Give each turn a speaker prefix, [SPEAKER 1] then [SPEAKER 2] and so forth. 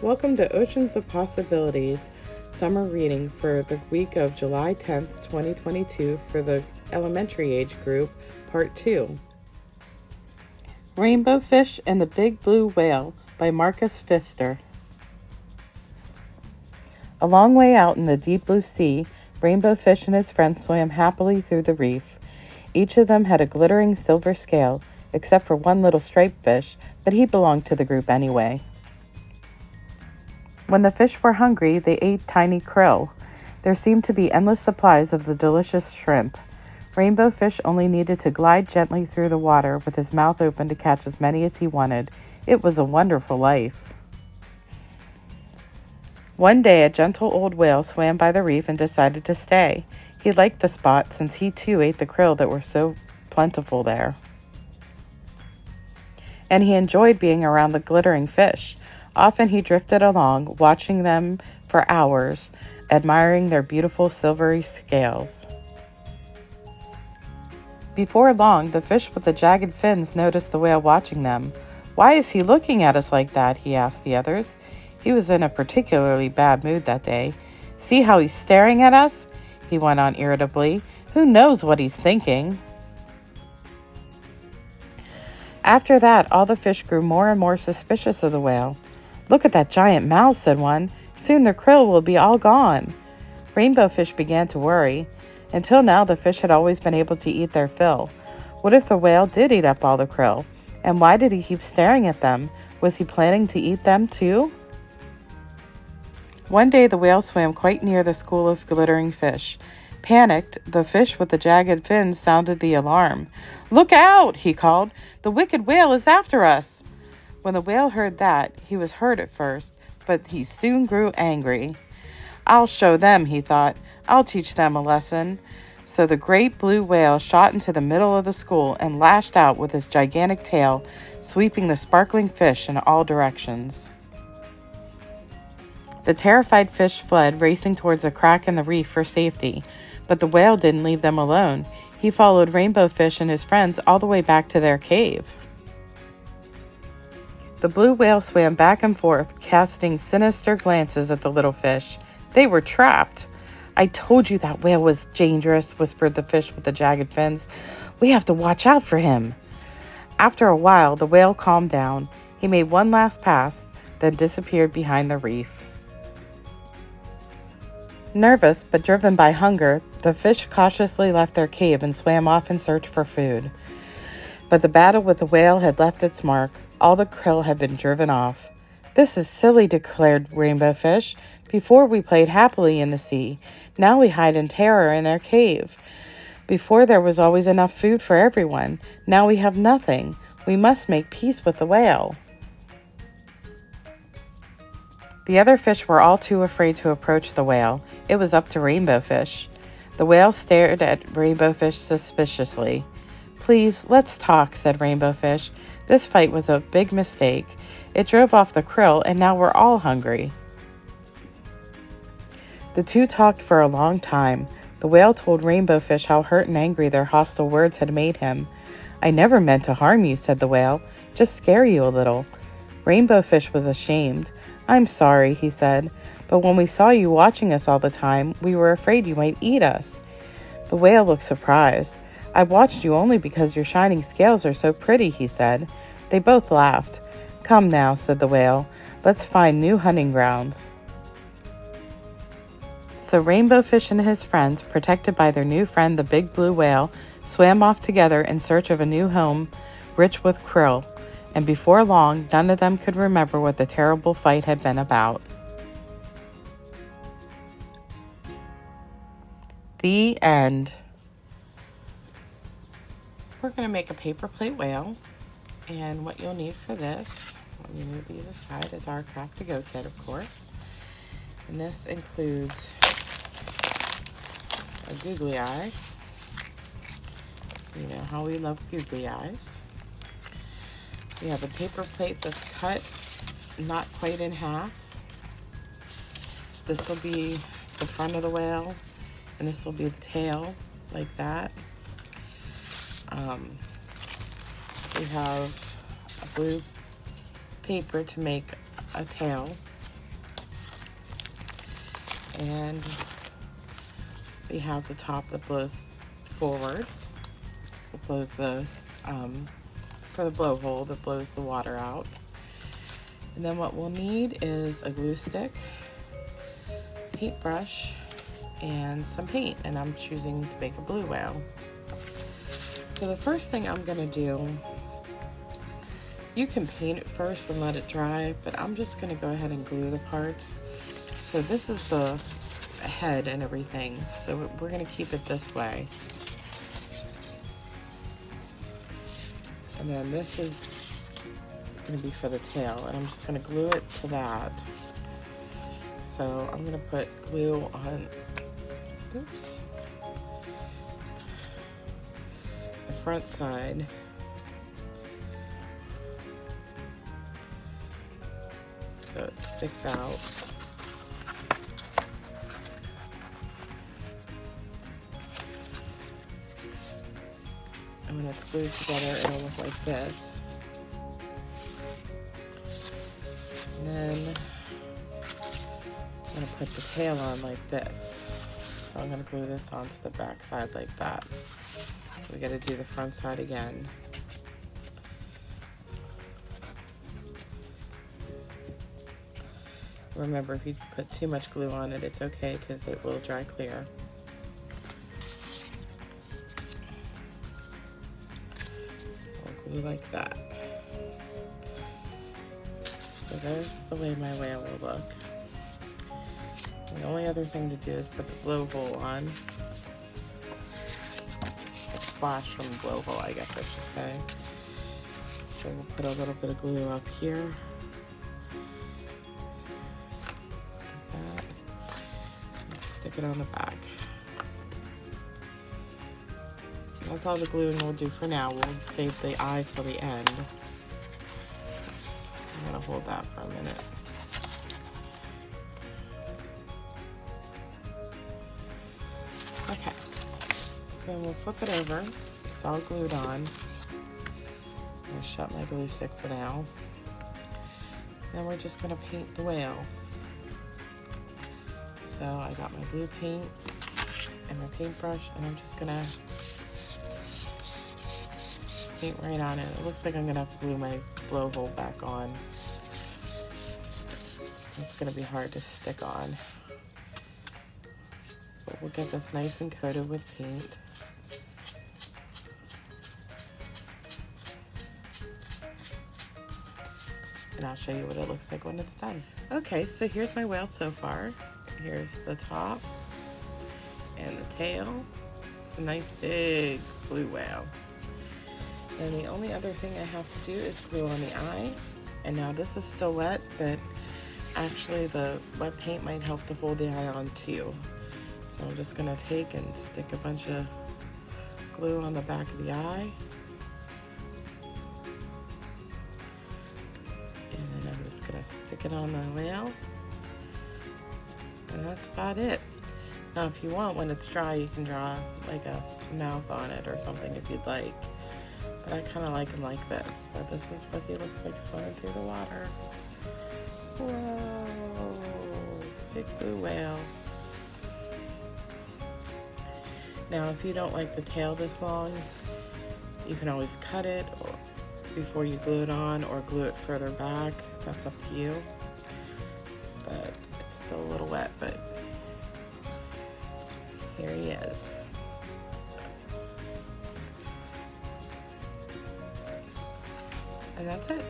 [SPEAKER 1] Welcome to Oceans of Possibilities summer reading for the week of July 10th, 2022 for the elementary age group, Part 2. Rainbow Fish and the Big Blue Whale by Marcus Pfister. A long way out in the deep blue sea, Rainbow Fish and his friends swam happily through the reef. Each of them had a glittering silver scale, except for one little striped fish, but he belonged to the group anyway. When the fish were hungry, they ate tiny krill. There seemed to be endless supplies of the delicious shrimp. Rainbow Fish only needed to glide gently through the water with his mouth open to catch as many as he wanted. It was a wonderful life. One day, a gentle old whale swam by the reef and decided to stay. He liked the spot since he too ate the krill that were so plentiful there. And he enjoyed being around the glittering fish. Often he drifted along, watching them for hours, admiring their beautiful silvery scales. Before long, the fish with the jagged fins noticed the whale watching them. "Why is he looking at us like that?" he asked the others. He was in a particularly bad mood that day. "See how he's staring at us?" he went on irritably. "Who knows what he's thinking?" After that, all the fish grew more and more suspicious of the whale. "Look at that giant mouth," said one. "Soon the krill will be all gone." Rainbow Fish began to worry. Until now, the fish had always been able to eat their fill. What if the whale did eat up all the krill? And why did he keep staring at them? Was he planning to eat them too? One day, the whale swam quite near the school of glittering fish. Panicked, the fish with the jagged fins sounded the alarm. "Look out!" he called. "The wicked whale is after us!" When the whale heard that, he was hurt at first, but he soon grew angry. "I'll show them," he thought. "I'll teach them a lesson." So the great blue whale shot into the middle of the school and lashed out with his gigantic tail, sweeping the sparkling fish in all directions. The terrified fish fled, racing towards a crack in the reef for safety. But the whale didn't leave them alone. He followed Rainbow Fish and his friends all the way back to their cave. The blue whale swam back and forth, casting sinister glances at the little fish. They were trapped. "I told you that whale was dangerous," whispered the fish with the jagged fins. "We have to watch out for him." After a while, the whale calmed down. He made one last pass, then disappeared behind the reef. Nervous but driven by hunger, the fish cautiously left their cave and swam off in search for food. But the battle with the whale had left its mark. All the krill had been driven off. "This is silly," declared Rainbow Fish. "Before we played happily in the sea. Now we hide in terror in our cave. Before there was always enough food for everyone. Now we have nothing. We must make peace with the whale." The other fish were all too afraid to approach the whale. It was up to Rainbow Fish. The whale stared at Rainbow Fish suspiciously. "Please, let's talk," said Rainbow Fish. "This fight was a big mistake. It drove off the krill, and now we're all hungry." The two talked for a long time. The whale told Rainbow Fish how hurt and angry their hostile words had made him. "I never meant to harm you," said the whale. "Just scare you a little." Rainbow Fish was ashamed. "I'm sorry," he said, "but when we saw you watching us all the time, we were afraid you might eat us." The whale looked surprised. "I watched you only because your shining scales are so pretty," he said. They both laughed. "Come now," said the whale. "Let's find new hunting grounds." So Rainbow Fish and his friends, protected by their new friend the big blue whale, swam off together in search of a new home rich with krill, and before long none of them could remember what the terrible fight had been about. The end. We're going to make a paper plate whale, and what you'll need for this, let me move these aside, is our craft to go kit, of course. And this includes a googly eye. You know how we love googly eyes. We have a paper plate that's cut not quite in half. This will be the front of the whale, and this will be the tail, like that. We have a blue paper to make a tail And we have the top that blows forward. It blows the, for the blowhole that blows the water out. And then what we'll need is a glue stick, paintbrush, and some paint. And I'm choosing to make a blue whale. So the first thing I'm gonna do, you can paint it first and let it dry, but I'm just gonna go ahead and glue the parts. So this is the head and everything, so we're gonna keep it this way. And then this is gonna be for the tail, and I'm just gonna glue it to that. So I'm gonna put glue on, oops, the front side. So it sticks out. And when it's glued together, it'll look like this. And then I'm gonna put the tail on like this. So I'm gonna glue this onto the back side like that. So we gotta do the front side again. Remember, if you put too much glue on it, it's okay because it will dry clear. We'll glue like that. So there's the way my whale will look. The only other thing to do is put the blowhole on. A splash from the blowhole, I guess I should say. So we'll put a little bit of glue up here. Stick it on the back. That's all the gluing we'll do for now. We'll save the eye till the end. Oops. I'm gonna hold that for a minute. Okay, so we'll flip it over. It's all glued on. I'm gonna shut my glue stick for now. Then we're just gonna paint the whale. So I got my blue paint and my paintbrush, and I'm just gonna paint right on it. It looks like I'm gonna have to glue my blowhole back on. It's gonna be hard to stick on. But we'll get this nice and coated with paint. And I'll show you what it looks like when it's done. Okay, so here's my whale so far. Here's the top and the tail. It's a nice big blue whale. And the only other thing I have to do is glue on the eye. And now this is still wet, but actually the wet paint might help to hold the eye on too. So I'm just gonna take and stick a bunch of glue on the back of the eye. And then I'm just gonna stick it on the whale. And that's about it. Now if you want, when it's dry, you can draw like a mouth on it or something if you'd like. But I kind of like him like this. So this is what he looks like swimming through the water. Whoa, big blue whale. Now if you don't like the tail this long, you can always cut it before you glue it on or glue it further back. That's up to you. But it's still a little wet, but here he is. And that's it.